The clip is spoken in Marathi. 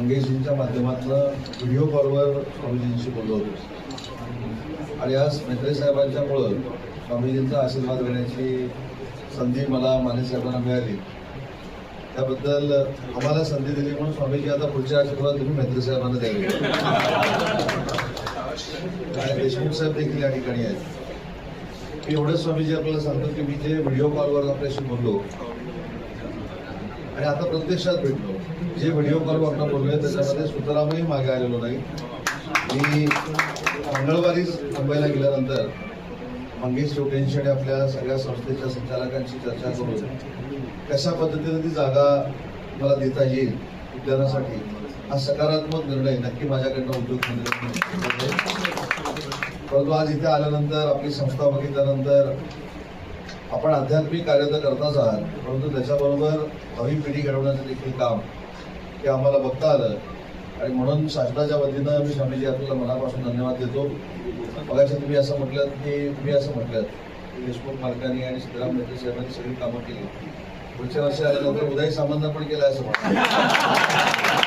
मंगेशजींच्या माध्यमातून व्हिडिओ कॉलवर स्वामीजींशी बोललो होतो आणि आज मेत्रे साहेबांच्यामुळं स्वामीजींचा आशीर्वाद घेण्याची संधी मला माने साहेबांना मिळाली. त्याबद्दल आम्हाला संधी दिली म्हणून स्वामीजी आता पुढचे आशीर्वाद तुम्ही मेत्रे साहेबांना द्यावे. देशमुख साहेब देखील या ठिकाणी आहेत. मी एवढंच स्वामीजी आपल्याला सांगतो की मी जे व्हिडिओ कॉलवर आपल्याशी बोललो आणि आता प्रत्यक्षात भेटलो, जे व्हिडिओ कॉलवर आपण बोललोय त्याच्यामध्ये सुतरामही मागे आलेलो नाही. मी मंगळवारीच मुंबईला गेल्यानंतर मंगेश चौटेंशी आणि आपल्या सगळ्या संस्थेच्या संचालकांशी चर्चा करून कशा पद्धतीने ती जागा मला देता येईल उद्यानासाठी हा सकारात्मक निर्णय नक्की माझ्याकडनं उद्योगमंत्री. परंतु आज इथे आल्यानंतर आपली संस्था बघितल्यानंतर आपण आध्यात्मिक कार्य तर करताच आहात, परंतु त्याच्याबरोबर भावी पिढी घडवण्याचं देखील काम हे आम्हाला बघता आलं आणि म्हणून शासनाच्या वतीनं मी स्वामीजी आपल्याला मनापासून धन्यवाद देतो. मगाशी तुम्ही असं म्हटलं की देशमुख मालकांनी आणि सिद्धराम मेत्रे साहेबांनी सगळी कामं केली. पुढच्या वर्षी आल्यानंतर उदय सामंत पण केलं असं म्हणतात.